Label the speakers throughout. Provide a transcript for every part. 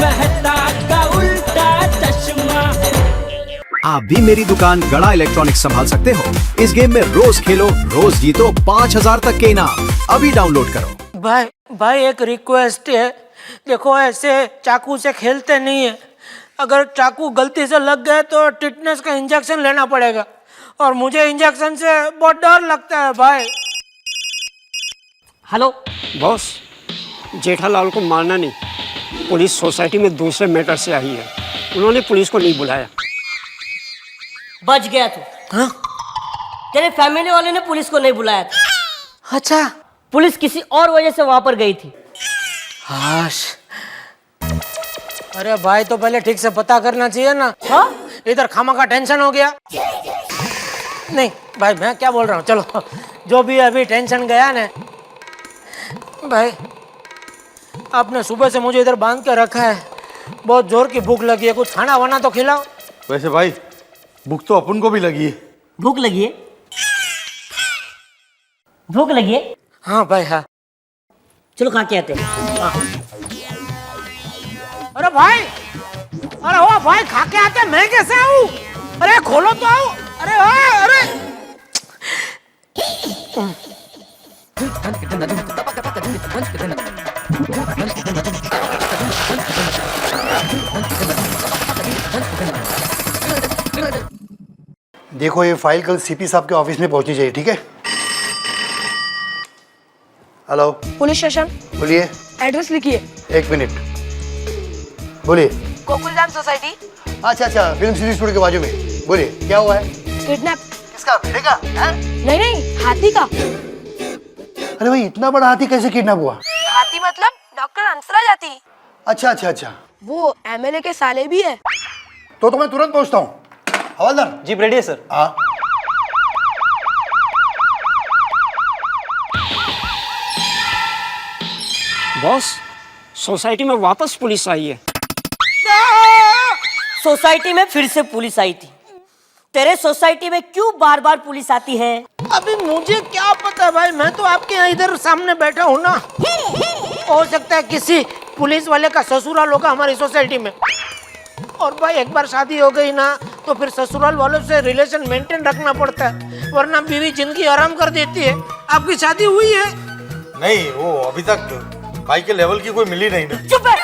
Speaker 1: मेहता का उल्टा चश्मा।
Speaker 2: आप भी मेरी दुकान गड़ा इलेक्ट्रॉनिक्स संभाल सकते हो। इस गेम में रोज खेलो, रोज जीतो 5000 तक के इनाम। अभी डाउनलोड करो।
Speaker 3: भाई एक रिक्वेस्ट है, देखो ऐसे चाकू से खेलते नहीं है। अगर चाकू गलती से लग गए तो टिटनेस का इंजेक्शन लेना पड़ेगा, और मुझे इंजेक्शन से बहुत डर लगता है भाई।
Speaker 4: हेलो
Speaker 5: बॉस, जेठालाल को मारना नहीं, पुलिस सोसाइटी में दूसरे मैटर से आई है, उन्होंने पुलिस को नहीं बुलाया।
Speaker 4: बच गया तू।
Speaker 3: हाँ?
Speaker 4: तेरे फैमिली वाले ने पुलिस को नहीं बुलाया था।
Speaker 3: अच्छा,
Speaker 4: पुलिस किसी और वजह से वहां पर गई थी।
Speaker 3: हाश। अरे भाई, तो पहले ठीक से पता करना चाहिए ना।
Speaker 4: हाँ?
Speaker 3: इधर खामा का टेंशन हो गया। नहीं भाई, मैं क्या बोल रहा हूँ, चलो जो भी अभी टेंशन गया ना। भाई आपने सुबह से मुझे इधर बांध के रखा है, बहुत जोर की भूख लगी है, कुछ खाना वाना तो खिलाओ।
Speaker 6: वैसे भाई भूख तो अपन को भी लगी है।
Speaker 4: भूख लगी है? भूख लगी है?
Speaker 3: हाँ भाई हाँ।
Speaker 4: चलो खा के आते हैं।
Speaker 3: अरे भाई, अरे ओ भाई, खा के आते, मैं कैसे आऊँ? अरे खोलो तो आओ। अरे अरे
Speaker 7: देखो, ये फाइल कल सीपी साहब के ऑफिस में पहुंचनी चाहिए, ठीक है? Hello
Speaker 8: police station.
Speaker 7: बोलिए।
Speaker 8: एड्रेस लिखिए।
Speaker 7: एक मिनट, बोलिए।
Speaker 8: गोकुलधाम सोसाइटी।
Speaker 7: अच्छा अच्छा, फिल्म सिटी स्टूडियो के बाजू में। बोलिए, क्या हुआ है?
Speaker 8: किडनैप।
Speaker 7: किसका? भेड़े का?
Speaker 8: नहीं नहीं, हाथी का।
Speaker 7: अरे भाई, इतना बड़ा हाथी कैसे किडनैप हुआ?
Speaker 8: हाथी मतलब डॉक्टर हंसराज हाथी।
Speaker 7: अच्छा अच्छा अच्छा,
Speaker 8: वो एमएलए के साले भी है।
Speaker 7: तो मैं तुरंत पहुंचता हूँ। हवलदार
Speaker 6: जीप रेडी है सर।
Speaker 7: हाँ।
Speaker 5: बॉस, सोसाइटी में वापस पुलिस आई है।
Speaker 4: सोसाइटी में फिर से पुलिस आई थी। तेरे सोसाइटी में क्यों बार बार पुलिस आती है?
Speaker 3: अभी मुझे क्या पता भाई, मैं तो आपके यहाँ इधर सामने बैठा हूँ ना। हो सकता है किसी पुलिस वाले का ससुराल होगा हमारी सोसाइटी में। और भाई एक बार शादी हो गई ना, तो फिर ससुराल वालों से रिलेशन मेंटेन रखना पड़ता है, वरना बीवी जिंदगी आराम कर देती है। आपकी शादी हुई है?
Speaker 6: नहीं, वो अभी तक भाई के लेवल की कोई मिली नहीं ना।
Speaker 4: चुप है।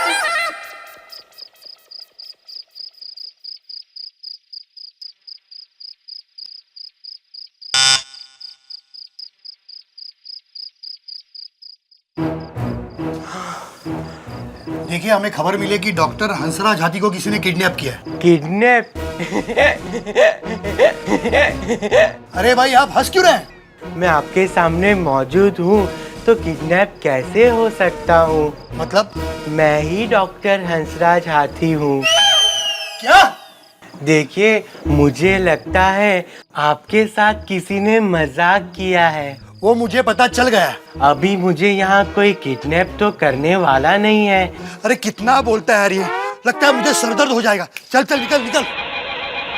Speaker 7: देखिए, हमें खबर मिली कि डॉक्टर हंसराज हाथी को किसी ने किडनैप किया है।
Speaker 3: किडनैप?
Speaker 7: अरे भाई, आप हंस क्यों रहे हैं?
Speaker 9: मैं आपके सामने मौजूद हूँ तो किडनैप कैसे हो सकता हूँ?
Speaker 7: मतलब?
Speaker 9: मैं ही डॉक्टर हंसराज हाथी हूँ।
Speaker 7: क्या?
Speaker 9: देखिए, मुझे लगता है आपके साथ किसी ने मजाक किया है।
Speaker 7: वो मुझे पता चल गया है।
Speaker 9: अभी मुझे यहाँ कोई किडनैप तो करने वाला नहीं है।
Speaker 7: अरे कितना बोलता है यार ये, लगता है मुझे सरदर्द हो जाएगा। चल चल, निकल निकल।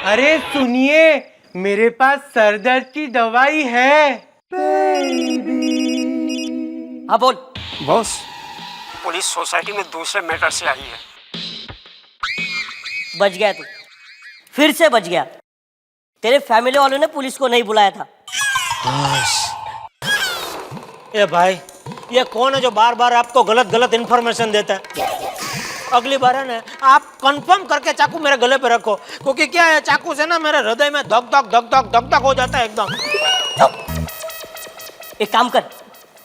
Speaker 9: अरे सुनिए, मेरे पास सरदर्द की दवाई है।
Speaker 4: हाँ बोल।
Speaker 5: बॉस, पुलिस सोसाइटी में दूसरे मैटर से आई है।
Speaker 4: बच गया तू, फिर से बच गया। तेरे फैमिली वालों ने पुलिस को नहीं बुलाया था।
Speaker 3: ए भाई, ये कौन है जो बार बार आपको गलत गलत इन्फॉर्मेशन देता है? अगली बार है ना, आप कंफर्म करके चाकू मेरे गले पे रखो, क्योंकि क्या है, चाकू से ना मेरे हृदय में धक धक धक धक धक धक हो जाता है एकदम।
Speaker 4: एक काम कर,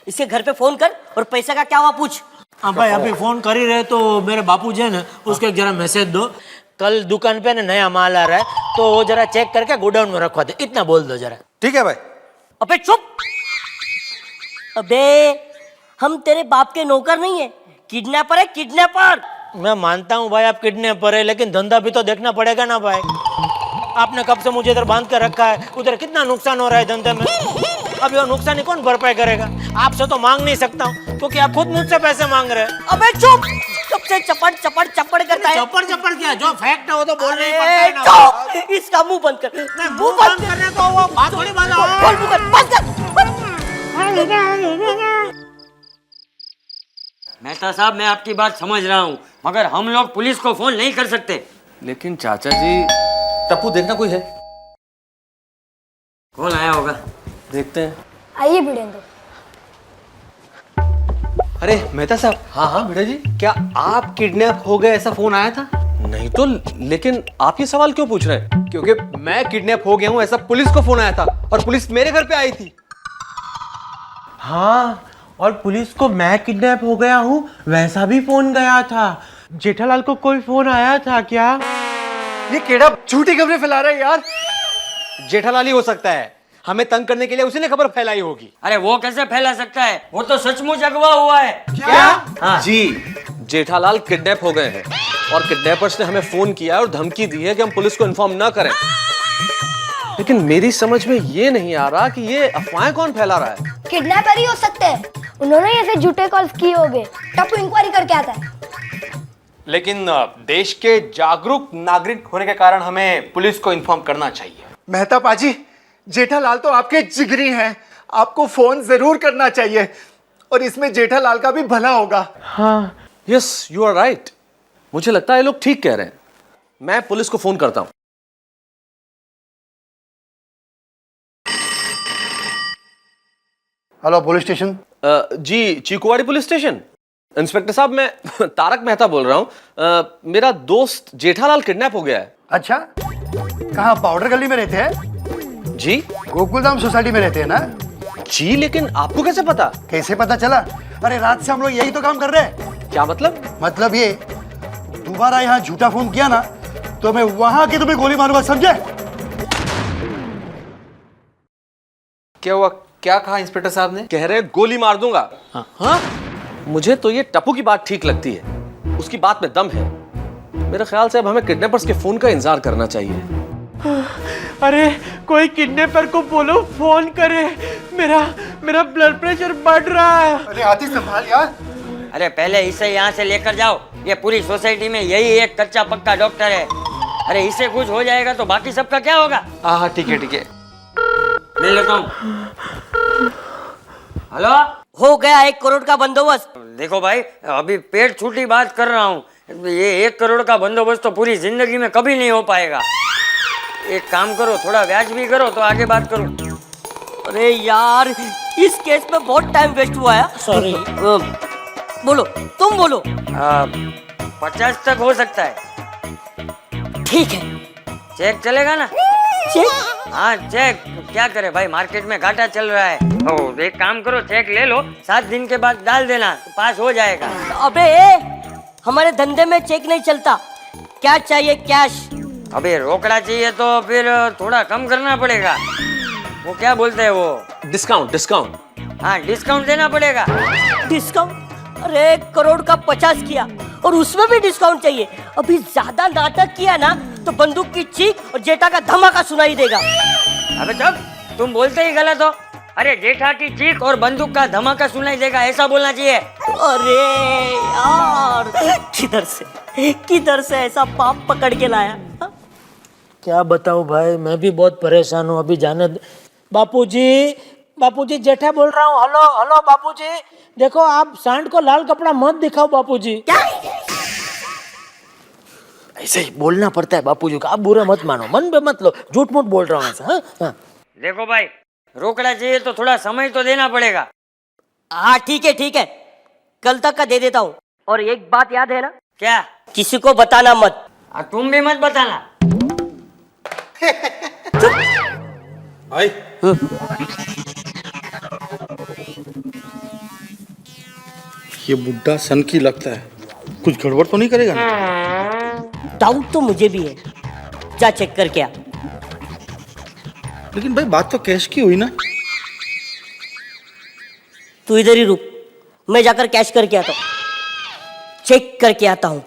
Speaker 4: इसके घर पे फोन कर और पैसे का क्या हुआ पूछ।
Speaker 3: हाँ भाई, अभी फोन कर ही रहे तो मेरे बापू जी है ना, उसको एक जरा मैसेज दो, कल दुकान पे ना नया माल आ रहा है, तो वो जरा चेक करके गोडाउन में रखवा दे, इतना बोल दो जरा।
Speaker 6: ठीक है भाई।
Speaker 4: अबे चुप। अबे हम तेरे बाप के नौकर नहीं है, किडनैपर है, किडनैपर।
Speaker 3: मैं मानता हूँ भाई आप किडनैपर है, लेकिन धंधा भी तो देखना पड़ेगा ना भाई। आपने कब से मुझे इधर बांध कर रखा है, उधर कितना नुकसान हो रहा है धंधे में। अभी वो नुकसान कौन भरपाई करेगा? आपसे तो मांग नहीं सकता हूँ, क्योंकि आप खुद मुझसे पैसे मांग रहे हैं।
Speaker 4: अबे चुप, सबसे चपड़ चपड़ चपड़ करता है।
Speaker 3: चपड़ चपड़ क्या, जो फैक्ट है वो तो बोलना ही पड़ता है ना।
Speaker 4: चुप, इसका मुंह बंद कर।
Speaker 3: मुंह बंद करने को वो बात थोड़ी बंद हो।
Speaker 4: बोल मुंह बंद कर।
Speaker 10: मैं
Speaker 4: मेहता साहब, मैं आपकी बात समझ रहा हूँ, मगर हम लोग पुलिस को फोन नहीं कर सकते।
Speaker 10: लेकिन चाचा जी, टप्पू देखना कोई है?
Speaker 4: कौन आया होगा?
Speaker 10: देखते हैं।
Speaker 8: आइए भिड़ेंद्र।
Speaker 10: अरे मेहता साहब। हाँ हाँ बेटा जी।
Speaker 9: क्या आप किडनैप हो गए ऐसा फोन आया था?
Speaker 10: नहीं तो, लेकिन आप ये सवाल क्यों पूछ रहे हैं?
Speaker 9: क्योंकि मैं किडनैप हो गया हूँ ऐसा पुलिस को फोन आया था और पुलिस मेरे घर पे आई थी। हाँ, और पुलिस को मैं किडनैप हो गया हूँ वैसा भी फोन गया था। जेठालाल को कोई फोन आया था क्या? ये केड़ा झूठी खबरें फैला रहा है यार। जेठालाल ही हो सकता है, हमें तंग करने के लिए उसी ने खबर फैलाई होगी।
Speaker 4: अरे वो कैसे फैला सकता है? वो तो सचमुच अगवा हुआ है।
Speaker 9: क्या?
Speaker 4: हाँ।
Speaker 10: जी, जेठालाल किडनैप हो गए हैं और किडनैपर्स ने हमें फोन किया और धमकी दी है कि हम पुलिस को इन्फॉर्म ना करें। लेकिन मेरी समझ में ये नहीं आ रहा कि ये अफवाहें कौन फैला रहा है।
Speaker 8: किडनैपर ही हो सकते हैं, उन्होंने ऐसे झूठे कॉल्स किए होंगे। टप्पू इंक्वायरी करके आता है।
Speaker 9: लेकिन देश के जागरूक नागरिक होने के कारण हमें पुलिस को इन्फॉर्म करना चाहिए।
Speaker 11: मेहता पाजी, जेठालाल तो आपके जिगरी हैं, आपको फोन जरूर करना चाहिए और इसमें जेठालाल का भी भला होगा।
Speaker 9: हाँ,
Speaker 10: यस, यू आर राइट। मुझे लगता है ये लोग ठीक कह रहे हैं। मैं पुलिस को फोन करता हूं।
Speaker 7: Hello police station.
Speaker 10: जी, चीकुवाड़ी पुलिस स्टेशन। इंस्पेक्टर साहब, मैं तारक मेहता बोल रहा हूं। मेरा दोस्त जेठालाल किडनैप हो गया है।
Speaker 7: अच्छा, कहाँ पाउडर गली में रहते हैं?
Speaker 10: जी?
Speaker 7: गोकुलधाम सोसाइटी में रहते हैं ना?
Speaker 10: जी, लेकिन आपको कैसे पता?
Speaker 7: कैसे पता चला? अरे रात से हम लोग यही तो काम कर रहे हैं।
Speaker 10: क्या मतलब?
Speaker 7: मतलब ये, दोबारा यहाँ झूठा फोन किया ना तो मैं वहां की तुम्हें गोली मारूंगा, समझे?
Speaker 9: क्या हुआ? क्या कहा इंस्पेक्टर साहब ने?
Speaker 10: कह रहे गोली मार दूंगा। हाँ? मुझे तो ये टप्पू की बात ठीक लगती है, उसकी बात में दम है। मेरे ख्याल से अब हमें किडनैपर्स के फोन का इंतजार करना चाहिए।
Speaker 9: अरे कोई किडनैपर को बोलो फोन करे, मेरा ब्लड प्रेशर बढ़ रहा है।
Speaker 11: अरे आती संभाल यार।
Speaker 4: अरे पहले इसे यहाँ से लेकर जाओ, ये पूरी सोसाइटी में यही एक कच्चा पक्का डॉक्टर है। अरे इससे कुछ हो जाएगा तो बाकी सबका क्या होगा?
Speaker 9: हाँ ठीक है ठीक है।
Speaker 4: ले लेता हूँ। हेलो, हो गया 1 करोड़ का बंदोबस्त। देखो भाई, अभी पेट छूटी बात कर रहा हूँ। ये 1 करोड़ का बंदोबस्त तो पूरी जिंदगी में कभी नहीं हो पाएगा। एक काम करो, थोड़ा ब्याज भी करो तो आगे बात करूं।
Speaker 12: अरे यार, इस केस में बहुत टाइम वेस्ट हुआ है।
Speaker 4: सॉरी।
Speaker 12: बोलो, तुम बोलो।
Speaker 4: 50 तक हो सकता है।
Speaker 12: ठीक है।
Speaker 4: चेक चलेगा ना?
Speaker 12: चेक?
Speaker 4: हाँ चेक। क्या करे भाई, मार्केट में घाटा चल रहा है। ओ, एक काम करो, चेक ले लो, 7 दिन के बाद डाल देना, तो पास हो जाएगा।
Speaker 12: अबे हमारे धंधे में चेक नहीं चलता। क्या चाहिए? कैश?
Speaker 4: अबे रोकड़ा चाहिए तो फिर थोड़ा कम करना पड़ेगा। वो क्या बोलते हैं वो?
Speaker 10: डिस्काउंट। डिस्काउंट?
Speaker 4: हाँ, डिस्काउंट देना पड़ेगा।
Speaker 12: डिस्काउंट? अरे 1 करोड़ का 50 किया और उसमें भी डिस्काउंट चाहिए। अभी ज्यादा नाटक किया ना तो बंदूक की चीख और जेठा का धमाका सुनाई देगा।
Speaker 4: अबे चुप, तुम बोलते ही गलत हो। अरे जेठा की चीख और बंदूक का धमाका सुनाई देगा, ऐसा बोलना चाहिए।
Speaker 12: अरे यार, किधर से ऐसा पाप पकड़ के लाया?
Speaker 3: क्या बताऊं भाई, मैं भी बहुत परेशान हूँ। अभी जाने बापूजी जेठा बोल रहा हूँ। हेलो हेलो बापूजी, देखो आप सांड को लाल कपड़ा मत दिखाओ बापूजी। ऐसे ही बोलना पड़ता है बापूजी को, आप बुरा मत मानो, मन पे मत लो, झूठ मूठ बोल रहा हूँ ऐसा। हाँ?
Speaker 4: देखो भाई, रोकड़ा चाहिए तो थोड़ा समय तो देना पड़ेगा।
Speaker 12: हाँ ठीक है, कल तक का दे देता हूँ। और एक बात याद है ना?
Speaker 4: क्या?
Speaker 12: किसी को बताना मत।
Speaker 4: तुम भी मत बताना।
Speaker 6: भाई ये बुड्ढा सन की लगता है, कुछ गड़बड़ तो नहीं करेगा ना?
Speaker 12: डाउट तो मुझे भी है, जा चेक करके आ।
Speaker 6: लेकिन भाई बात तो कैश की हुई ना?
Speaker 12: तू इधर ही रुक, मैं जाकर कैश करके आता हूँ, चेक करके आता हूँ।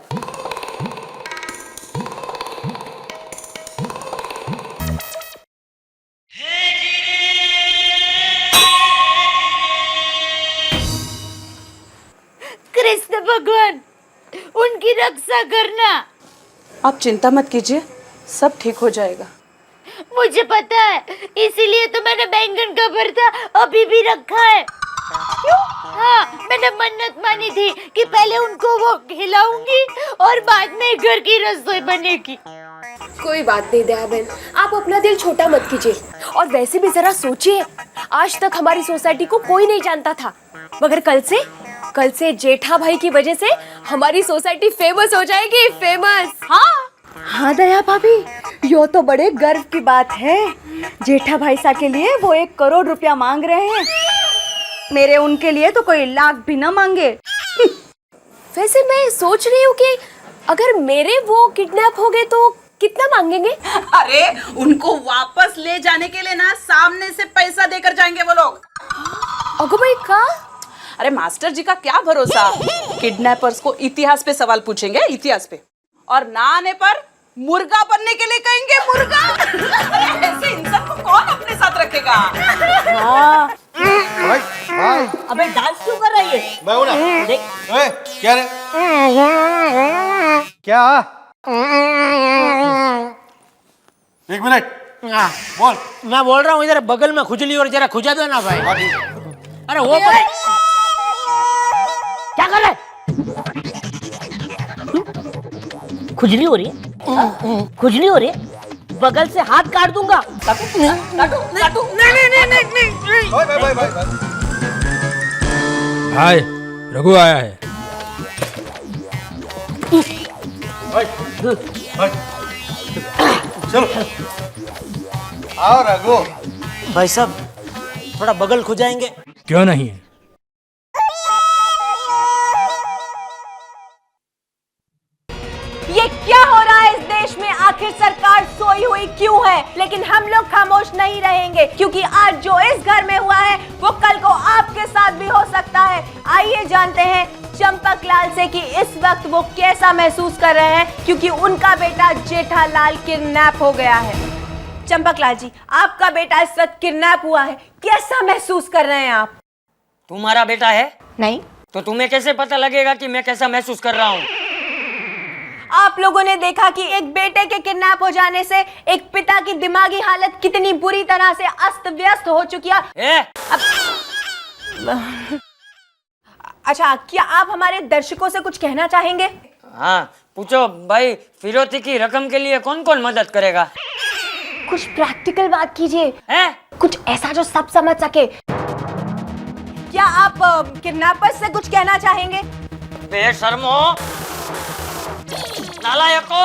Speaker 8: कृष्ण भगवान, उनकी रक्षा करना।
Speaker 13: आप चिंता मत कीजिए, सब ठीक हो जाएगा।
Speaker 8: मुझे पता है, इसीलिए तो मैंने बैंगन का भरता अभी भी रखा है। क्यों? हाँ, मैंने मन्नत मानी थी कि पहले उनको वो खिलाऊंगी और बाद में घर की रसोई बनेगी।
Speaker 14: कोई बात नहीं दया बहन, आप अपना दिल छोटा मत कीजिए। और वैसे भी जरा सोचिए, आज तक हमारी सोसाइटी को कोई नहीं जानता था, मगर कल से जेठा भाई की वजह से हमारी सोसाइटी फेमस हो जाएगी, फेमस। हाँ दया भाभी, यो तो बड़े गर्व की बात है। जेठा भाई सा के लिए वो 1 करोड़ रुपया मांग रहे हैं, मेरे उनके लिए तो कोई लाख भी ना मांगे। वैसे मैं सोच रही हूँ कि अगर मेरे वो किडनैप हो गए तो कितना मांगेंगे?
Speaker 13: अरे उनको वापस ले जाने के लिए ना सामने से पैसा देकर जाएंगे वो लोग।
Speaker 14: अगो भाई का?
Speaker 13: अरे मास्टर जी का क्या भरोसा, किडनैपर्स को इतिहास पे सवाल पूछेंगे, इतिहास पे, और ना आने पर मुर्गा बनने के लिए कहेंगे, मुर्गा। अरे ऐसे इंसान को कौन अपने साथ रखेगा?
Speaker 12: हाँ।
Speaker 6: भाई भाई
Speaker 12: अबे डांस क्यों कर रही है?
Speaker 6: मैं हूं ना।
Speaker 12: देख
Speaker 6: ओए क्या रे? क्या? एक मिनट बोल।
Speaker 3: मैं बोल रहा हूँ इधर बगल में खुजली और जरा खुजा दो ना भाई। अरे वो
Speaker 12: क्या कर रहा है? खुजली हो रही है? खुजली हो रही है? बगल से हाथ काट दूंगा। काटू। नहीं।
Speaker 1: भाई रघु आया है।
Speaker 6: चलो आओ रघु।
Speaker 3: भाई साहब थोड़ा बगल खुजाएंगे?
Speaker 1: क्यों नहीं?
Speaker 14: ये क्या हो रहा है इस देश में? आखिर सरकार सोई हुई क्यों है? लेकिन हम लोग खामोश नहीं रहेंगे, क्योंकि आज जो इस घर में हुआ है वो कल को आपके साथ भी हो सकता है। आइए जानते हैं चंपकलाल से कि इस वक्त वो कैसा महसूस कर रहे हैं, क्योंकि उनका बेटा जेठालाल किडनैप हो गया है। चंपकलाल जी, आपका बेटा इस वक्त किडनैप हुआ है, कैसा महसूस कर रहे हैं आप?
Speaker 4: तुम्हारा बेटा है?
Speaker 14: नहीं।
Speaker 4: तो तुम्हें कैसे पता लगेगा कि मैं कैसा महसूस कर रहा हूँ?
Speaker 14: आप लोगों ने देखा कि एक बेटे के किडनैप हो जाने से एक पिता की दिमागी हालत कितनी बुरी तरह से अस्त व्यस्त हो चुकी है। अच्छा, क्या आप हमारे दर्शकों से कुछ कहना चाहेंगे?
Speaker 4: हाँ पूछो भाई, फिरौती की रकम के लिए कौन कौन मदद करेगा?
Speaker 14: कुछ प्रैक्टिकल बात कीजिए, कुछ ऐसा जो सब समझ सके। क्या आप किडनैपर्स से कुछ कहना चाहेंगे?
Speaker 4: बेशर्मो, नालायको।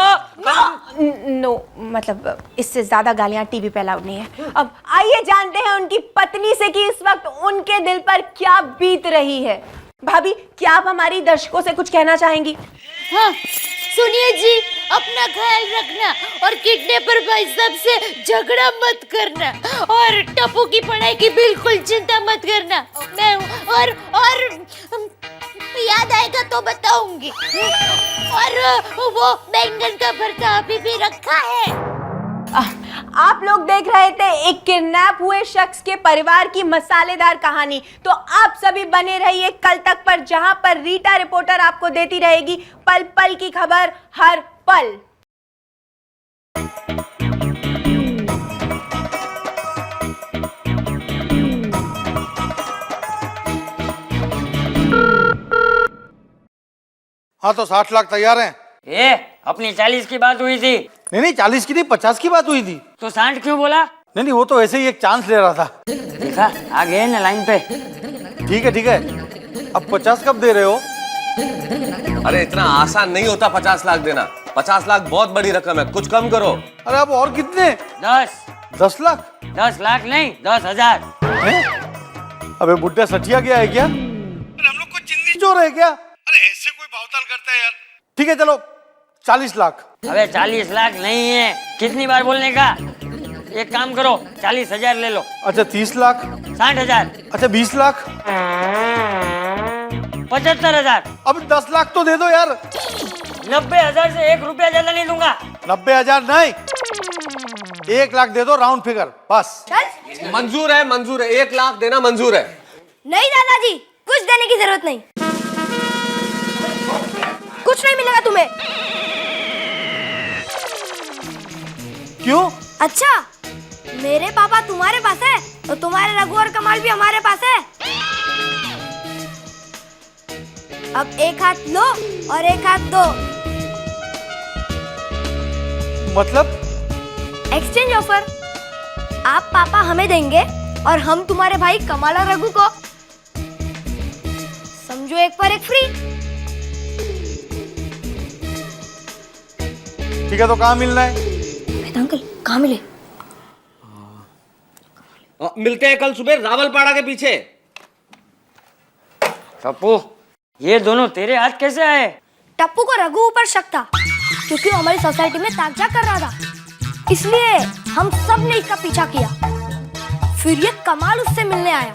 Speaker 14: नो, मतलब इससे ज्यादा गालियां टीवी पे अलाउड नहीं है। अब आइए जानते हैं उनकी पत्नी से कि इस वक्त उनके दिल पर क्या बीत रही है। भाभी, क्या आप हमारी दर्शकों से कुछ कहना चाहेंगी?
Speaker 8: हाँ, सुनिए जी, अपना ख्याल रखना और किडनैपर भाई साहब से झगड़ा मत करना, और टप्पू की पढ़ाई की बिल्कुल चिंता मत करना। मैं हूँ, और याद आएगा तो बताऊंगी। और वो बैंगन का भरता अभी भी रखा है।
Speaker 14: आप लोग देख रहे थे एक किडनैप हुए शख्स के परिवार की मसालेदार कहानी। तो आप सभी बने रहिए कल तक पर, जहां पर रीटा रिपोर्टर आपको देती रहेगी पल पल की खबर हर पल।
Speaker 6: हाँ तो 60 लाख तैयार हैं।
Speaker 4: ये अपनी 40 की बात हुई थी।
Speaker 6: नहीं 40 की नहीं, 50 की बात हुई थी।
Speaker 4: तो 60 क्यों बोला?
Speaker 6: नहीं वो तो ऐसे ही एक चांस ले रहा था।
Speaker 4: देखा, आ गए ना लाइन पे।
Speaker 6: ठीक है अब 50 कब दे रहे हो?
Speaker 10: अरे इतना आसान नहीं होता 50 लाख देना। 50 लाख बहुत बड़ी रकम है, कुछ कम करो।
Speaker 6: अरे अब और कितने?
Speaker 4: 10
Speaker 6: लाख?
Speaker 4: 10 लाख नहीं, 10,000।
Speaker 6: अबे बुड्ढा सठिया गया है क्या? हम लोग को चिंदी चोर है क्या? अरे ऐसे कोई भावताल करता है यार। ठीक है चलो 40 लाख।
Speaker 4: अबे 40 लाख नहीं है, कितनी बार बोलने का? एक काम करो, 40,000 ले लो।
Speaker 6: अच्छा 30 लाख।
Speaker 4: 60,000।
Speaker 6: अच्छा 20 लाख।
Speaker 4: 75,000।
Speaker 6: अब 10 लाख तो दे दो यार।
Speaker 4: 90,000 से 1 रुपया ज्यादा नहीं दूंगा।
Speaker 6: 90,000 नहीं, 1 लाख दे दो, राउंड फिगर बस।
Speaker 10: मंजूर है, मंजूर है, 1 लाख देना मंजूर है।
Speaker 8: नहीं दादाजी, कुछ देने की जरूरत नहीं, कुछ नहीं मिलेगा तुम्हें।
Speaker 6: क्यों?
Speaker 8: अच्छा, मेरे पापा तुम्हारे पास है और तुम्हारे रघु और कमाल भी हमारे पास है। अब एक हाथ लो और एक हाथ दो।
Speaker 6: मतलब
Speaker 8: एक्सचेंज ऑफर। आप पापा हमें देंगे और हम तुम्हारे भाई कमाल और रघु को। समझो एक पर एक फ्री।
Speaker 6: ठीक है, तो कहाँ मिलना है?
Speaker 8: अंकल कहाँ मिले?
Speaker 10: मिलते हैं कल सुबह रावलपाड़ा के पीछे।
Speaker 4: टप्पू, ये दोनों तेरे हाथ कैसे आए?
Speaker 8: टप्पू को रघु ऊपर शक था क्योंकि वो हमारी सोसाइटी में ताकजा कर रहा था, इसलिए हम सब ने इसका पीछा किया। फिर ये कमाल उससे मिलने आया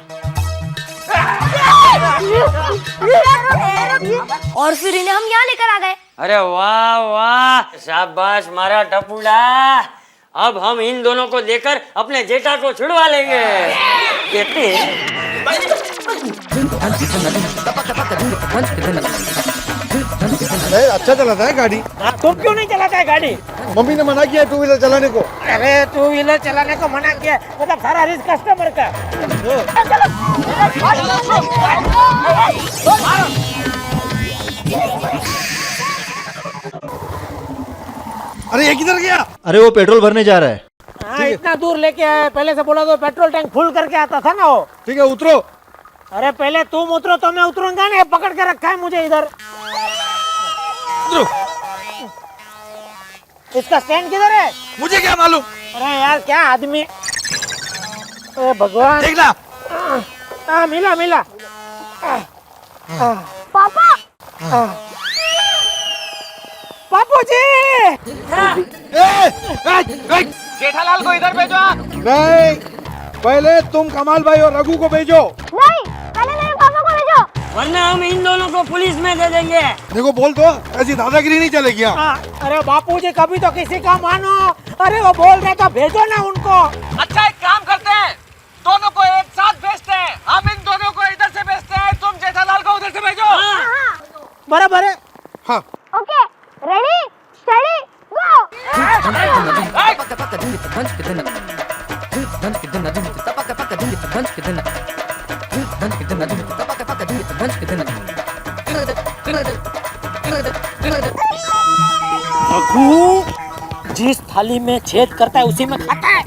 Speaker 8: और फिर इन्हें हम यहाँ लेकर आ गए।
Speaker 4: अरे वाह वाह, शाबाश मारा टप्पूड़ा। अब हम इन दोनों को लेकर अपने जेठा को छुड़वा लेंगे। कहते
Speaker 7: अच्छा चलाता है गाड़ी।
Speaker 3: तुम क्यों नहीं चलाता है गाड़ी?
Speaker 7: मम्मी ने मना किया टू व्हीलर चलाने को।
Speaker 3: अरे टू व्हीलर चलाने को मना किया, मतलब सारा रिस्क कस्टमर का।
Speaker 7: अरे ये किधर गया?
Speaker 9: अरे वो पेट्रोल भरने जा रहा है।
Speaker 3: हाँ, इतना दूर लेके आए, पहले से बोला तो पेट्रोल टैंक फुल करके आता था ना वो।
Speaker 7: ठीक है, उतरो।
Speaker 3: अरे पहले तुम उतरो तो मैं उतरूंगा नहीं, पकड़ के रखा है मुझे इधर। इसका स्टैंड किधर है?
Speaker 7: मुझे क्या मालूम?
Speaker 3: अरे यार क्या आदमी। अरे भगवान,
Speaker 7: देखना।
Speaker 3: हाँ मिला मिला।
Speaker 8: पापा
Speaker 3: बापू जी,
Speaker 11: जेठालाल को इधर भेजो आप।
Speaker 7: नहीं, पहले तुम कमाल भाई और रघु को भेजो।
Speaker 8: नहीं, पहले मेरे पापा को भेजो।
Speaker 4: वरना हम इन दोनों को पुलिस में दे देंगे।
Speaker 7: देखो बोल दो, ऐसी दादागिरी नहीं चलेगी।
Speaker 3: अरे बापू जी कभी तो किसी का मानो। अरे वो बोल रहे तो भेजो ना उनको।
Speaker 11: अच्छा एक काम करते हैं, दोनों को एक साथ भेजते हैं। हम इन दोनों को इधर से भेजते हैं, तुम जेठालाल को उधर से भेजो।
Speaker 3: बराबर है।
Speaker 7: हाँ
Speaker 8: ओके, रेडी स्टडी गो।
Speaker 3: रघु जिस थाली में छेद करता है उसी में खाता है।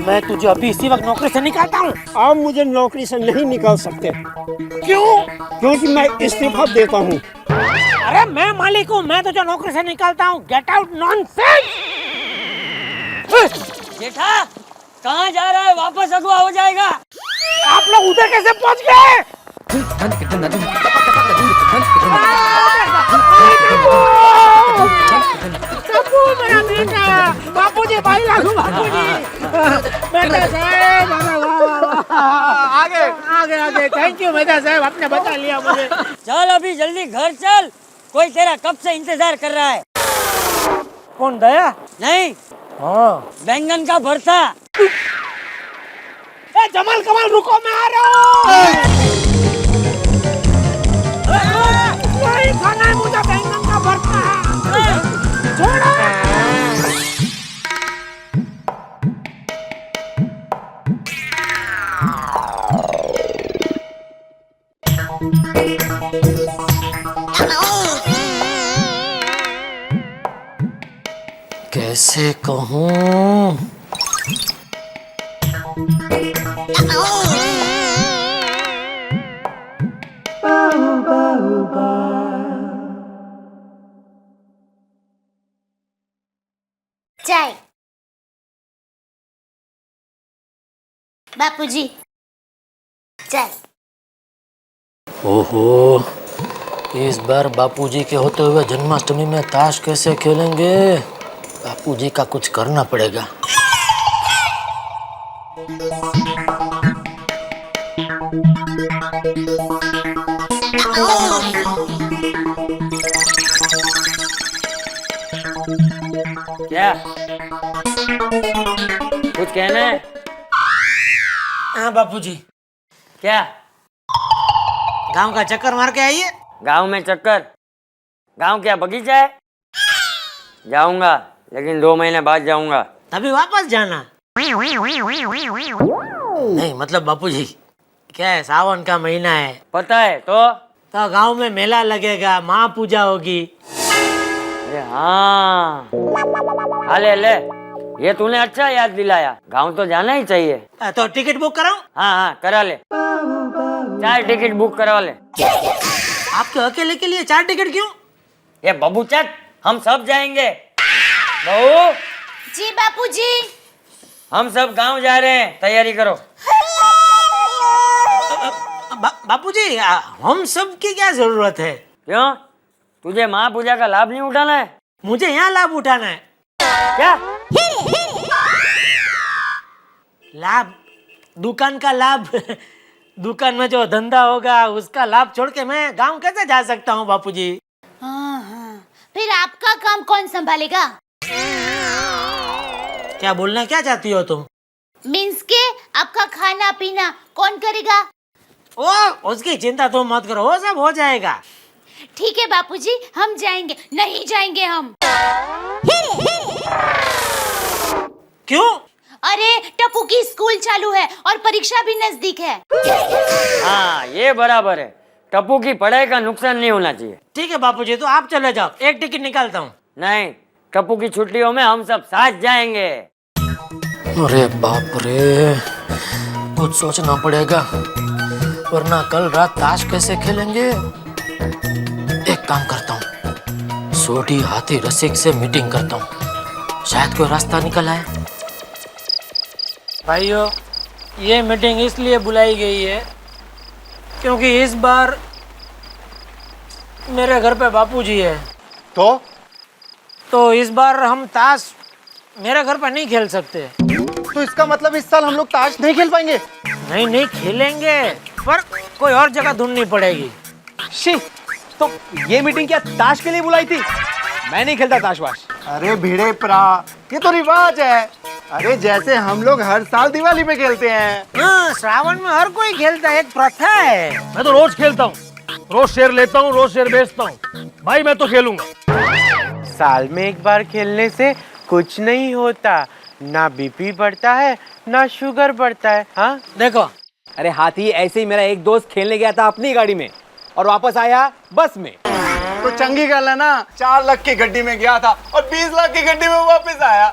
Speaker 3: मैं तुझे अभी इसी वक्त नौकरी से निकालता हूँ।
Speaker 5: आप मुझे नौकरी से नहीं निकाल सकते।
Speaker 3: क्यों?
Speaker 5: क्योंकि मैं इस्तीफा देता हूँ।
Speaker 3: अरे मैं मालिक हूँ, मैं तुझे नौकरी से निकालता हूँ। Get out nonsense.
Speaker 4: जेठा कहाँ जा रहा है? वापस अगवा हो जाएगा।
Speaker 3: आप लोग उधर कैसे पहुँच गए? मेरा बेटा, बापूजी भाई लागू बापूजी। बेटा साहब, आगे आगे आगे। थैंक यू बेटा साहब, आपने बता लिया मुझे।
Speaker 4: चल अभी जल्दी घर चल, कोई तेरा कब से इंतजार कर रहा है।
Speaker 3: कौन दया?
Speaker 4: नहीं,
Speaker 3: हाँ
Speaker 4: बैंगन का भरता।
Speaker 3: ए जमाल कमाल रुको, मैं आ रहा हूँ। नहीं खाना है मुझे बैंगन का भरता। छोड़ो।
Speaker 1: कैसे कहूँ?
Speaker 8: चाय। बापूजी चाय।
Speaker 1: ओहो, इस बार बापूजी के होते हुए जन्माष्टमी में ताश कैसे खेलेंगे? बापूजी का कुछ करना पड़ेगा।
Speaker 4: क्या कुछ कहना है?
Speaker 3: हाँ बापूजी।
Speaker 4: क्या?
Speaker 3: गांव का चक्कर मार के आइए।
Speaker 4: गांव में चक्कर? गांव क्या बगीचा है? जाऊंगा, लेकिन 2 महीने बाद जाऊंगा।
Speaker 3: तभी वापस जाना।
Speaker 1: नहीं मतलब बापूजी,
Speaker 3: क्या है, सावन का महीना है।
Speaker 4: पता है तो
Speaker 3: गांव में मेला लगेगा, माँ पूजा होगी।
Speaker 4: अरे हाँ, ले ये तूने अच्छा याद दिलाया, गांव तो जाना ही चाहिए।
Speaker 3: तो टिकट बुक कराऊं?
Speaker 4: हाँ करा ले, 4 टिकट बुक करवा ले।
Speaker 3: आपके अकेले के लिए 4 टिकट क्यों?
Speaker 4: ये बबू चक, हम सब जाएंगे। बहू
Speaker 8: जी बापूजी।
Speaker 4: हम सब गांव जा रहे हैं, तैयारी करो।
Speaker 3: बापूजी, हम सब की क्या जरूरत है?
Speaker 4: क्यों, तुझे माँ पूजा का लाभ नहीं उठाना है?
Speaker 3: मुझे यहाँ लाभ उठाना है।
Speaker 4: क्या
Speaker 3: लाभ? दुकान का लाभ। दुकान में जो धंधा होगा उसका लाभ छोड़ के मैं गांव कैसे जा सकता हूँ बापूजी?
Speaker 8: हाँ, फिर आपका काम कौन संभालेगा?
Speaker 3: क्या बोलना क्या चाहती हो तुम?
Speaker 8: मीन्स के आपका खाना पीना कौन करेगा?
Speaker 3: ओ, उसकी चिंता तुम मत करो, वो सब हो जाएगा।
Speaker 8: ठीक है बापूजी, हम जाएंगे। नहीं जाएंगे हम।
Speaker 3: क्यों?
Speaker 8: अरे टप्पू की स्कूल चालू है और परीक्षा भी नजदीक है।
Speaker 4: हाँ ये बराबर है, टप्पू की पढ़ाई का नुकसान नहीं होना चाहिए।
Speaker 3: ठीक है बापूजी, तो आप चले जाओ, एक टिकट निकालता हूँ।
Speaker 4: नहीं, टप्पू की छुट्टियों में हम सब साथ जाएंगे।
Speaker 1: अरे बाप रे, कुछ सोचना पड़ेगा, वरना कल रात ताश कैसे खेलेंगे। एक काम करता हूँ, सोढ़ी हाथी रसिक से मीटिंग करता हूँ, शायद कोई रास्ता निकल आए।
Speaker 3: भाइयों, ये मीटिंग इसलिए बुलाई गई है क्योंकि इस बार मेरे घर पे बापूजी है। तो इस बार हम ताश मेरे घर पर नहीं खेल सकते।
Speaker 11: तो इसका मतलब इस साल हम लोग ताश नहीं खेल पाएंगे?
Speaker 3: नहीं खेलेंगे, पर कोई और जगह ढूंढनी पड़ेगी।
Speaker 9: शी, तो ये मीटिंग क्या ताश के लिए बुलाई थी? मैं नहीं खेलता ताश वाश।
Speaker 11: अरे भिड़े प्रा, ये तो रिवाज है। अरे जैसे हम लोग हर साल दिवाली पे खेलते हैं।
Speaker 3: हाँ, श्रावण में हर कोई खेलता है, एक प्रथा है।
Speaker 6: मैं तो रोज खेलता हूँ, रोज शेर लेता हूँ, रोज शेर बेचता हूँ। भाई मैं तो खेलूंगा।
Speaker 9: साल में एक बार खेलने से कुछ नहीं होता, ना बीपी बढ़ता है ना शुगर बढ़ता है। हाँ
Speaker 3: देखो,
Speaker 9: अरे हाथी, ऐसे ही मेरा एक दोस्त खेलने गया था अपनी गाड़ी में और वापस आया बस में।
Speaker 11: तो चंगी गल है ना, 4 लाख की गड्डी में गया था और 20 लाख की गड्डी में वापस आया।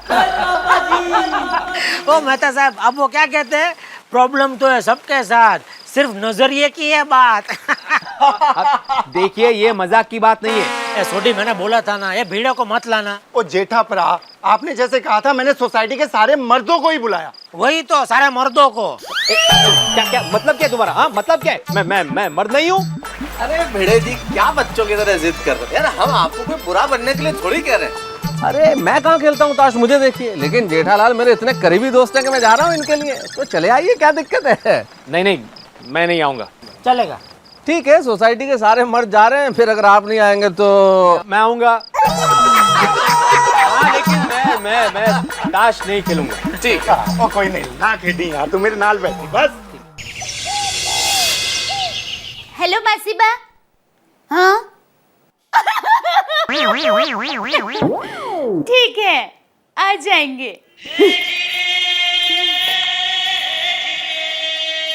Speaker 3: ओ मेहता साहब, अब वो क्या कहते हैं, प्रॉब्लम तो है सबके साथ, सिर्फ नजरिए की है बात।
Speaker 9: देखिए, ये मजाक की बात नहीं है।
Speaker 3: सोटी, मैंने बोला था ना, ये भीड़ों को मत लाना।
Speaker 11: ओ जेठा प्रा, आपने जैसे कहा था, मैंने सोसाइटी के सारे मर्दों को ही बुलाया।
Speaker 3: वही तो, सारे मर्दों को।
Speaker 9: क्या मतलब क्या तुम्हारा? हाँ मतलब क्या है? मैं मर्द नहीं हूँ?
Speaker 10: अरे भिड़े जी, क्या बच्चों की तरह जिद कर रहे हैं यार, हम आपको कोई बुरा बनने के लिए थोड़ी कह रहे हैं। अरे मैं कहाँ खेलता हूँ ताश, मुझे देखिए। लेकिन जेठालाल मेरे इतने करीबी दोस्त हैं कि मैं जा रहा हूँ इनके लिए, तो चले आइए, क्या दिक्कत है? नहीं, मैं नहीं आऊंगा।
Speaker 3: चलेगा?
Speaker 10: ठीक है, सोसाइटी के सारे मर्द जा रहे हैं, फिर अगर आप नहीं आएंगे तो
Speaker 9: मैं आऊंगा। हाँ, लेकिन मैं ताश नहीं खेलूंगा।
Speaker 11: ठीक है, ओ कोई नहीं, ना खेली यार, तू मेरे नाल बैठी बस।
Speaker 8: हेलो मासीबा। हाँ ठीक है, आ जाएंगे।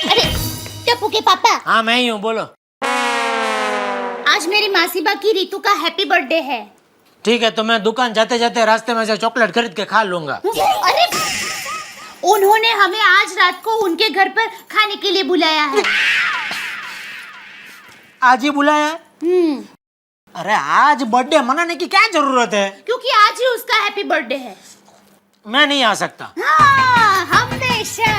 Speaker 8: अरे टप्पू के पापा।
Speaker 3: हाँ मैं ही हूँ, बोलो।
Speaker 8: आज मेरी मासीबा की रितु का हैप्पी बर्थडे है।
Speaker 3: ठीक है, तो मैं दुकान जाते जाते रास्ते में से चॉकलेट खरीद के खा लूंगा।
Speaker 8: अरे उन्होंने हमें आज रात को उनके घर पर खाने के लिए बुलाया है।
Speaker 3: आज ही बुलाया? अरे आज बर्थडे मनाने की क्या जरूरत है?
Speaker 8: क्योंकि आज ही उसका हैप्पी बर्थडे है।
Speaker 3: मैं नहीं आ सकता।
Speaker 8: हाँ, हमेशा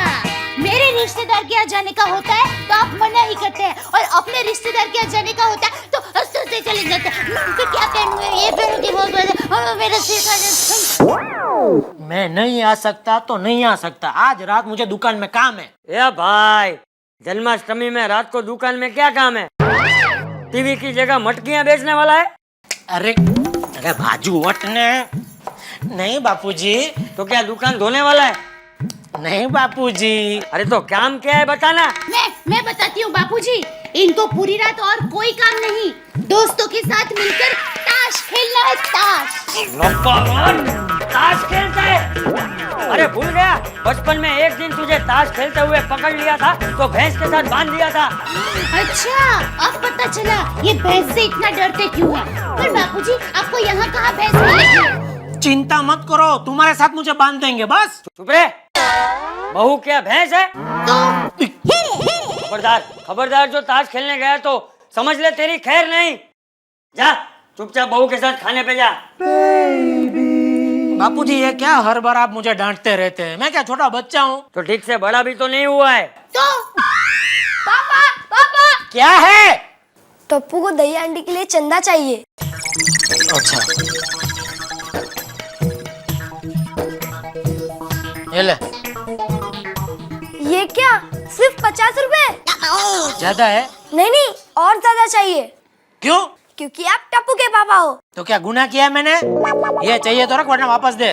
Speaker 8: मेरे रिश्तेदार के यहाँ जाने का होता है तो आप मना ही करते हैं, और अपने रिश्तेदार के यहाँ जाने का होता है तो हंसते चले जाते हैं। मैं उनको क्या पहनूंगा, ये पहनूंगी, वो मेरा सिर।
Speaker 3: मैं नहीं आ सकता तो नहीं आ सकता, आज रात मुझे दुकान में काम है।
Speaker 4: ए भाई, जन्माष्टमी में रात को दुकान में क्या काम है? टीवी की जगह मटकियां बेचने वाला है?
Speaker 3: अरे बाजू वटने नहीं बापूजी।
Speaker 4: तो क्या दुकान धोने वाला है?
Speaker 3: नहीं बापूजी।
Speaker 4: अरे तो काम क्या है बताना।
Speaker 8: मैं बताती हूँ बापूजी, इनको पूरी रात और कोई काम नहीं, दोस्तों के साथ मिलकर ताश खेलना है। ताश
Speaker 4: ताश खेलते हैं। अरे भूल गया, बचपन में एक दिन तुझे ताश खेलते हुए पकड़ लिया था तो भैंस के साथ बांध दिया था।
Speaker 8: अच्छा, अब पता चला ये भैंस से इतना डरते क्यों है। पर बापूजी, आपको यहाँ कहाँ भैंस मिलेगी?
Speaker 3: चिंता मत करो, तुम्हारे साथ मुझे बांध देंगे बस।
Speaker 4: चुप रहे, बहू क्या भैंस है? खबरदार, खबरदार, जो ताश खेलने गया तो समझ ले तेरी खैर नहीं। जा चुपचाप बहू के साथ खाने पे जा।
Speaker 3: बापूजी, ये क्या हर बार आप मुझे डांटते रहते हैं? मैं क्या छोटा बच्चा हूँ?
Speaker 4: तो ठीक से बड़ा भी तो नहीं हुआ है।
Speaker 8: तो पापा, पापा,
Speaker 3: क्या है?
Speaker 14: टप्पू को दही अंडे के लिए चंदा चाहिए।
Speaker 3: अच्छा, ये ले।
Speaker 14: ये क्या, सिर्फ 50 रुपए?
Speaker 3: ज्यादा है?
Speaker 14: नहीं नहीं, और ज्यादा चाहिए।
Speaker 3: क्यों?
Speaker 14: क्योंकि आप टप्पू के पापा हो।
Speaker 3: तो क्या गुनाह किया मैंने? ये चाहिए तो रख, वरना वापस दे।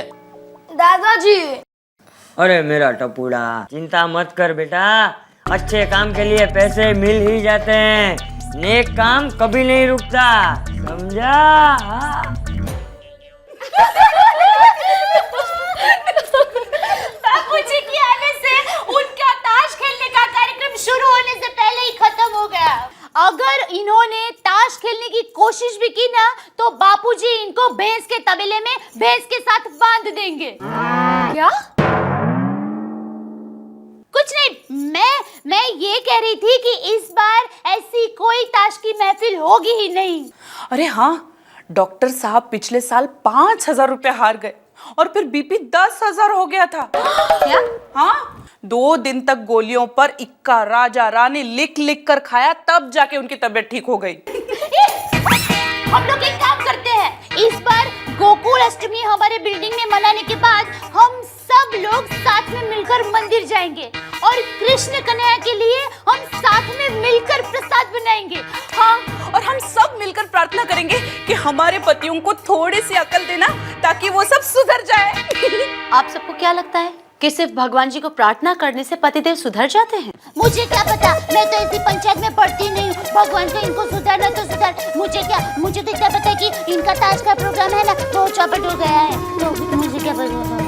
Speaker 14: दादाजी।
Speaker 4: अरे मेरा टपूड़ा, चिंता मत कर बेटा, अच्छे काम के लिए पैसे मिल ही जाते हैं। नेक काम कभी नहीं रुकता, समझा?
Speaker 8: बापूजी के आने से उनका ताश खेलने का कार्यक्रम शुरू होने से पहले ही खत्म हो गया। अगर इन्होंने ताश खेलने की कोशिश भी की ना, तो बापूजी इनको भैंस के तबेले में भैंस के साथ बांध देंगे। क्या? कुछ नहीं, मैं ये कह रही थी कि इस बार ऐसी कोई ताश की महफिल होगी ही नहीं।
Speaker 13: अरे हाँ, डॉक्टर साहब पिछले साल 5,000 रुपए हार गए और फिर बीपी 10,000 हो गया था।
Speaker 8: क्या?
Speaker 13: हाँ, 2 दिन तक गोलियों पर इक्का राजा रानी लिख लिख कर खाया, तब जाके उनकी तबीयत ठीक हो गई।
Speaker 8: हम लोग एक काम करते हैं, इस बार गोकुल अष्टमी हमारे बिल्डिंग में मनाने के बाद हम सब लोग साथ में मिलकर मंदिर जाएंगे और कृष्ण कन्हैया के लिए हम साथ में मिलकर प्रसाद बनाएंगे।
Speaker 13: हाँ, और हम सब मिलकर प्रार्थना करेंगे कि हमारे पतियों को थोड़ी सी अकल देना, ताकि वो सब सुधर जाए।
Speaker 8: आप सबको क्या लगता है कि सिर्फ भगवान जी को प्रार्थना करने से पतिदेव सुधर जाते हैं? मुझे क्या पता, मैं तो ऐसी पंचायत में पढ़ती नहीं हूँ। भगवान का इनको सुधरना तो सुधर, मुझे क्या, मुझे तो इतना पता है कि इनका ताश का प्रोग्राम है ना, तो चौपट हो गया है, तो मुझे क्या पता।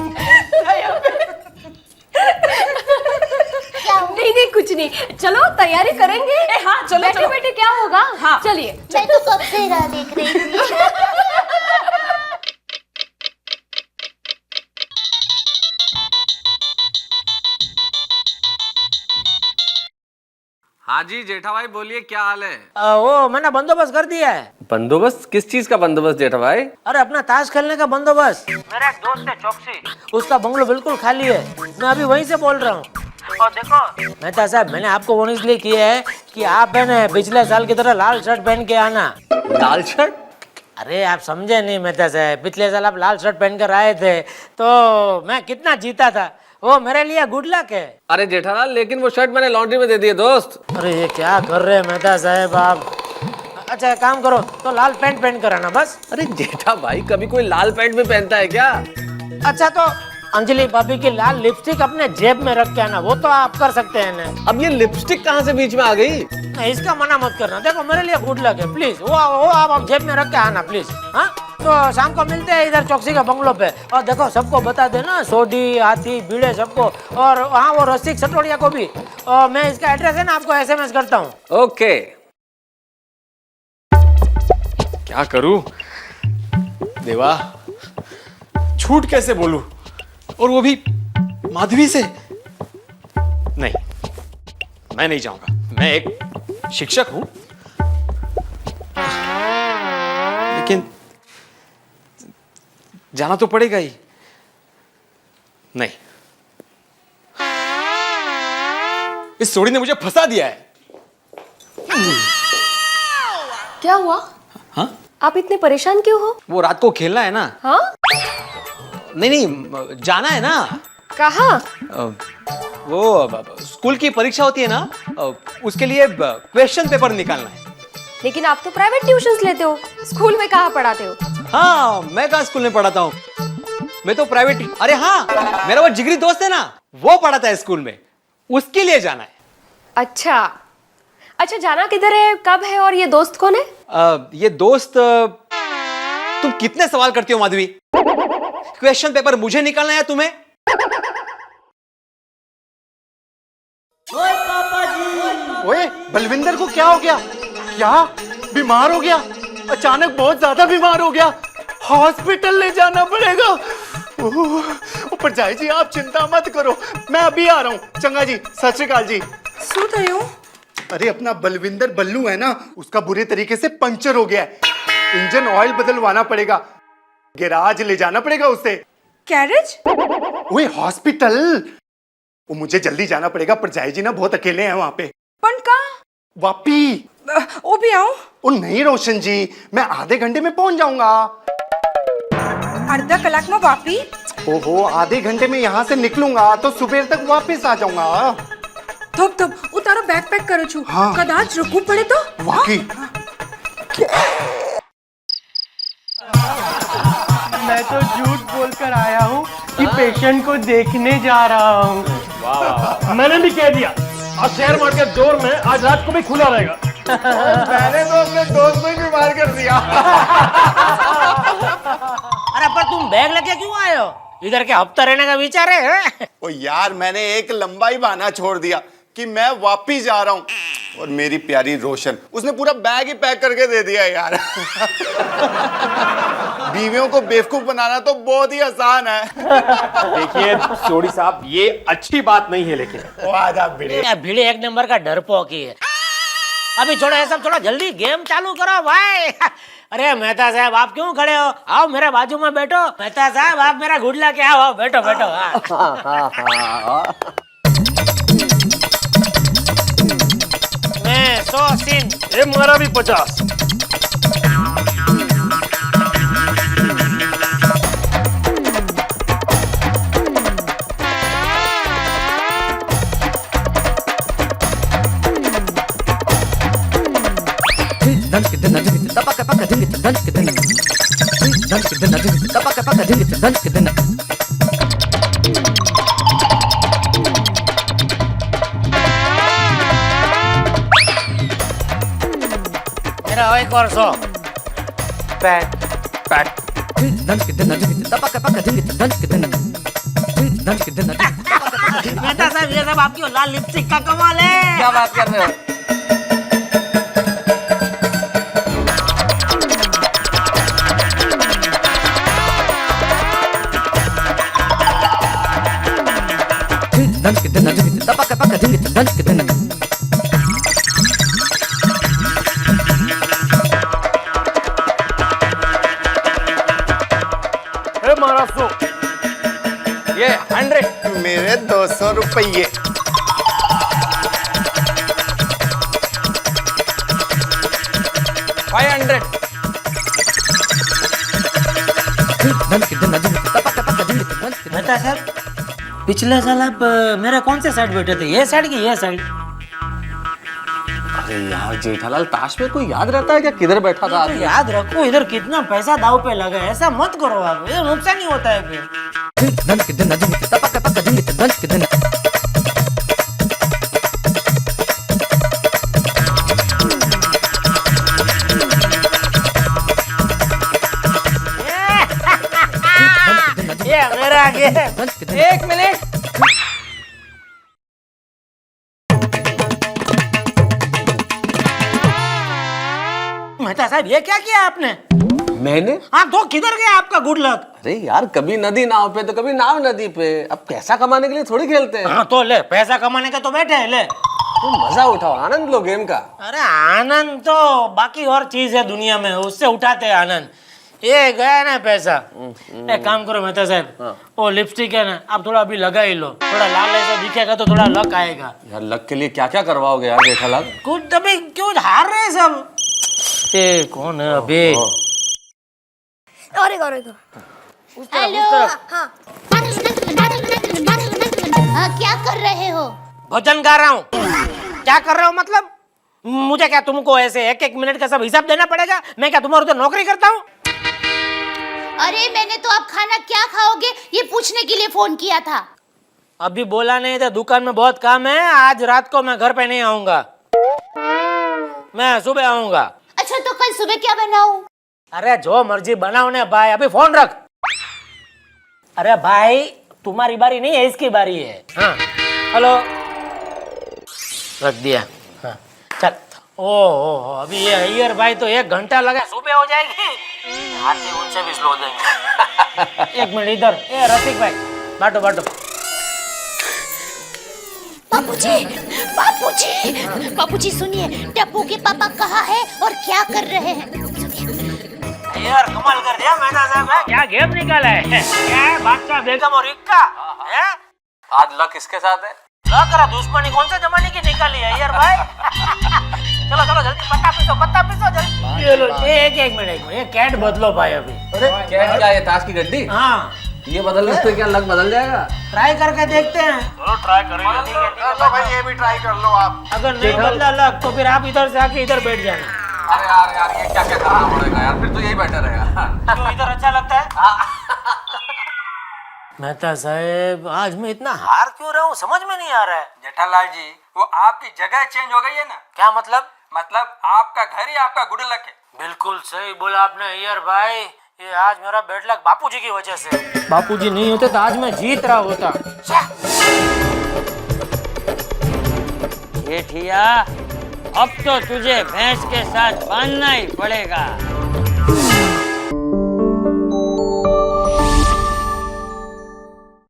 Speaker 14: नहीं नहीं, कुछ नहीं, चलो तैयारी करेंगे।
Speaker 13: हाँ चलो,
Speaker 14: बैठे बैठे क्या होगा।
Speaker 13: हाँ
Speaker 14: चलिए।
Speaker 8: मैं तो कब से राह देख रही थी।
Speaker 10: हाँ जी जेठा भाई, बोलिए क्या हाल है?
Speaker 3: वो मैंने बंदोबस्त कर दिया है।
Speaker 10: बंदोबस्त? किस चीज का बंदोबस्त जेठा भाई?
Speaker 3: अरे अपना ताश खेलने का बंदोबस्त। मेरा एक दोस्त है चौकसी, उसका बंगलो बिल्कुल खाली है, मैं अभी वहीं से बोल रहा हूँ। और देखो मेहता साहब, मैंने आपको फोन इसलिए किया है कि आप है ना पिछले साल की तरह लाल शर्ट पहन के आना।
Speaker 10: लाल शर्ट?
Speaker 3: अरे आप समझे नहीं मेहता साहब, पिछले साल आप लाल शर्ट पहन कर आए थे तो मैं कितना जीता था, वो मेरे लिए गुड लक है।
Speaker 10: अरे जेठालाल, लेकिन वो शर्ट मैंने लॉन्ड्री में दे दी है दोस्त।
Speaker 3: अरे ये क्या कर रहे हैं मेहता साहब आप? अच्छा एक काम करो, तो लाल पैंट पहन कर आना बस।
Speaker 10: अरे जेठा भाई, कभी कोई लाल पैंट भी पहनता है क्या?
Speaker 3: अच्छा तो अंजलि भाभी की लाल लिपस्टिक अपने जेब में रख के आना, वो तो आप कर सकते हैं ना।
Speaker 10: अब ये लिपस्टिक कहाँ से बीच में आ गई?
Speaker 3: नहीं, इसका मना मत करना, देखो मेरे लिए गुड लक है, प्लीज वो आप जेब में रख के आना प्लीज। हाँ तो शाम को मिलते हैं इधर चौकसी का बंगलो पे, और देखो सबको बता देना, सोडी हाथी बीड़े सबको, और हाँ वो रसिक सटोड़िया को भी। और मैं इसका एड्रेस है ना आपको SMS करता हूँ।
Speaker 10: ओके।
Speaker 6: क्या करूं देवा, झूठ कैसे बोलूं, और वो भी माधवी से? नहीं, मैं नहीं जाऊंगा, मैं एक शिक्षक हूं, लेकिन जाना तो पड़ेगा ही। नहीं, इस सोड़ी ने मुझे फंसा दिया है।
Speaker 14: क्या हुआ?
Speaker 6: हाँ?
Speaker 14: आप इतने परेशान क्यों हो?
Speaker 6: वो रात को खेलना है ना।
Speaker 14: हाँ?
Speaker 6: नहीं, जाना है ना।
Speaker 14: कहाँ?
Speaker 6: वो स्कूल की परीक्षा होती है ना, उसके लिए क्वेश्चन पेपर निकालना है।
Speaker 14: लेकिन आप तो प्राइवेट ट्यूशंस लेते हो, स्कूल में कहाँ पढ़ाते हो?
Speaker 6: हाँ, मैं कहाँ स्कूल में पढ़ाता हूँ, मैं तो प्राइवेट। अरे हाँ, मेरा वो जिगरी दोस्त है ना, वो पढ़ाता है स्कूल में, उसके लिए जाना है।
Speaker 14: अच्छा अच्छा, जाना किधर है, कब है, और ये दोस्त कौन है?
Speaker 6: ये दोस्त, तुम कितने सवाल करती हो माधवी?
Speaker 10: क्वेश्चन पेपर मुझे निकालना है तुम्हें?
Speaker 11: ओए बलविंदर को क्या हो गया? क्या बीमार हो गया? अचानक बहुत ज्यादा बीमार हो गया, हॉस्पिटल ले जाना पड़ेगा। ऊपर जाए जी, आप चिंता मत करो, मैं अभी आ रहा हूँ। चंगा जी, सत श्री अकाल जी।
Speaker 13: શું થયું?
Speaker 11: अरे अपना बलविंदर बल्लू है ना, उसका बुरे तरीके से पंचर हो गया है, इंजन ऑयल बदलवाना पड़ेगा, गैराज ले जाना पड़ेगा उसे।
Speaker 13: गैरेज?
Speaker 11: ओए हॉस्पिटल, वो मुझे जल्दी जाना पड़ेगा। पर जाए जी ना बहुत अकेले हैं वहां पे।
Speaker 13: પણ કા?
Speaker 11: वापी।
Speaker 13: वो भी आऊं?
Speaker 11: ओ नहीं रोशन जी, मैं आधे घंटे में पहुंच जाऊंगा।
Speaker 13: अर्धा कलाक में वापी?
Speaker 11: ओहो, आधे घंटे में यहाँ से निकलूंगा तो सुबह तक वापस आ जाऊंगा।
Speaker 13: थोप थोप उतारो, बैग पैक करो छू।
Speaker 11: हाँ।
Speaker 13: कदाच रुकू पड़े तो?
Speaker 11: वाकई।
Speaker 9: मैं तो झूठ बोलकर आया हूँ कि पेशेंट को देखने जा रहा हूँ।
Speaker 6: मैंने भी कह दिया, आज शेयर मार्केट जोर में आज रात को भी खुला रहेगा।
Speaker 11: मैंने तो अपने दोस्त को ही बीमार कर दिया।
Speaker 3: अरे पर तुम बैग लेके क्यों आए हो? इधर के हफ्ता रहने का विचार है?
Speaker 11: ओ यार, मैंने एक लंबा ही बहाना छोड़ दिया कि मैं वापिस जा रहा हूँ, और मेरी प्यारी रोशन, उसने पूरा बैग ही पैक करके दे दिया यार। बीवियों को बेवकूफ बनाना तो बहुत ही आसान है।
Speaker 6: देखिए सोडी साहब, ये अच्छी बात नहीं है, लेकिन
Speaker 11: आजा भिड़े।
Speaker 3: भिड़े एक नंबर का डरपोकी है। अभी छोड़ो ये सब, थोड़ा जल्दी गेम चालू करो भाई। अरे मेहता साहब, आप क्यों खड़े हो? आओ मेरे बाजू में बैठो। मेहता साहब, आप मेरा गुडला क्या हो? बैठो बैठो। मैं 100 सीन,
Speaker 6: ये मारा भी 50।
Speaker 3: मेरा एक और 100।
Speaker 9: Pack
Speaker 6: pack.
Speaker 3: मेहता साहब, ये सब आपकी लाल लिपस्टिक का कमाल है।
Speaker 10: क्या बात कर रहे हो?
Speaker 6: मारा 100, ये 100,
Speaker 11: मेरे 200 रुपये।
Speaker 3: मेहता साहब, पिछले साल आप मेरे कौन से साइड बैठे थे? ये साइड की ये साइड?
Speaker 10: अरे यार जेठालाल, ताश में कोई याद रहता है क्या किधर बैठा था?
Speaker 3: तो याद रखो, इधर कितना पैसा दाव पे लगा है। ऐसा मत करो आप, ये नुकसान ही होता है फिर। ये मेरा गेम।
Speaker 13: एक मिनट।
Speaker 3: मेहता साहब, ये क्या किया आपने?
Speaker 10: मैंने?
Speaker 3: हाँ तो किधर गया आपका गुड लक?
Speaker 10: अरे यार, कभी नदी नाव पे तो कभी नाव नदी पे। अब पैसा कमाने के लिए थोड़ी खेलते हैं।
Speaker 3: हाँ तो ले, पैसा कमाने का तो बैठे हैं, ले।
Speaker 10: तुम मजा उठाओ, आनंद लो गेम का।
Speaker 3: अरे आनंद तो बाकी और चीज है दुनिया में, उससे उठाते हैं आनंद। ये गया ना पैसा। एक काम करो मेहता साहब, वो लिपस्टिक है ना, आप थोड़ा अभी लगा ही लो, थोड़ा लाल ऐसा दिखेगा तो थोड़ा लक आएगा।
Speaker 10: यार लक के लिए क्या क्या करवाओगे यार जेठालाल?
Speaker 3: कुछ अभी क्यों हार रहे सब? ये कौन है अभी?
Speaker 8: और हेलो। हाँ क्या कर रहे हो?
Speaker 3: भजन गा रहा हूँ। क्या कर रहे हो मतलब? मुझे क्या तुमको ऐसे एक एक मिनट का सब हिसाब देना पड़ेगा? मैं क्या तुम्हारे उधर नौकरी करता हूँ?
Speaker 8: अरे मैंने तो आप खाना क्या खाओगे ये पूछने के लिए फोन किया था।
Speaker 3: अभी बोला नहीं था, दुकान में बहुत काम है, आज रात को मैं घर पे नहीं आऊंगा, मैं सुबह आऊंगा।
Speaker 8: अच्छा तो कल सुबह क्या बनाऊं?
Speaker 3: अरे जो मर्जी बनाओ ने भाई, अभी फोन रख। अरे भाई तुम्हारी बारी नहीं है, इसकी बारी है। हाँ हेलो, रख दिया। हाँ चल। ओ अभी ये अय्यर भाई तो 1 घंटा लगा, सुबह हो जाएगी। हाथी उनसे भी स्लो देंगे। 1 मिनट इधर। ए रसिक भाई बांटो बांटो।
Speaker 8: बापूजी, बापूजी, बापूजी सुनिए, टप्पू के पापा कहाँ है और क्या कर रहे हैं?
Speaker 3: यार कमाल कर दिया मेहता साहब, क्या गेम निकाला है? क्या है बादशाह बेगम और इक्का है?
Speaker 10: आज लक किसके साथ है?
Speaker 3: लग रहा दुश्मनी कौन से जमाने की निकाली है यार भाई? चलो चलो जल्दी पत्ता पीसो जल्दी। चलो एक मिनट, ये कैट बदलो भाई अभी।
Speaker 10: अरे कैट क्या, ये ताश की गड्डी?
Speaker 3: हाँ
Speaker 10: ये बदलने से क्या लक बदल जाएगा?
Speaker 3: ट्राई करके देखते हैं।
Speaker 11: चलो ट्राई करेंगे। चलो भाई ये भी ट्राई कर लो आप।
Speaker 3: अगर नहीं बदला लक तो फिर आप इधर से आके इधर बैठ जाना।
Speaker 10: अरे यार ये क्या क्या करना पड़ेगा यार, फिर तो यही बेटर रहेगा।
Speaker 3: क्यों इधर अच्छा लगता है? मेहता साहब आज मैं इतना हार क्यों रहा हूँ समझ में नहीं आ रहा है।
Speaker 4: जेठालाल जी, वो आपकी जगह चेंज हो गई है ना।
Speaker 3: क्या मतलब?
Speaker 4: मतलब आपका घर ही आपका गुड लक है।
Speaker 3: बिल्कुल सही बोला आपने अय्यर भाई, ये आज मेरा बैड लक बापूजी की वजह से। बापूजी नहीं होते तो आज मैं जीत रहा होता।
Speaker 4: जेठिया, अब तो तुझे भैंस के साथ बांधना ही पड़ेगा।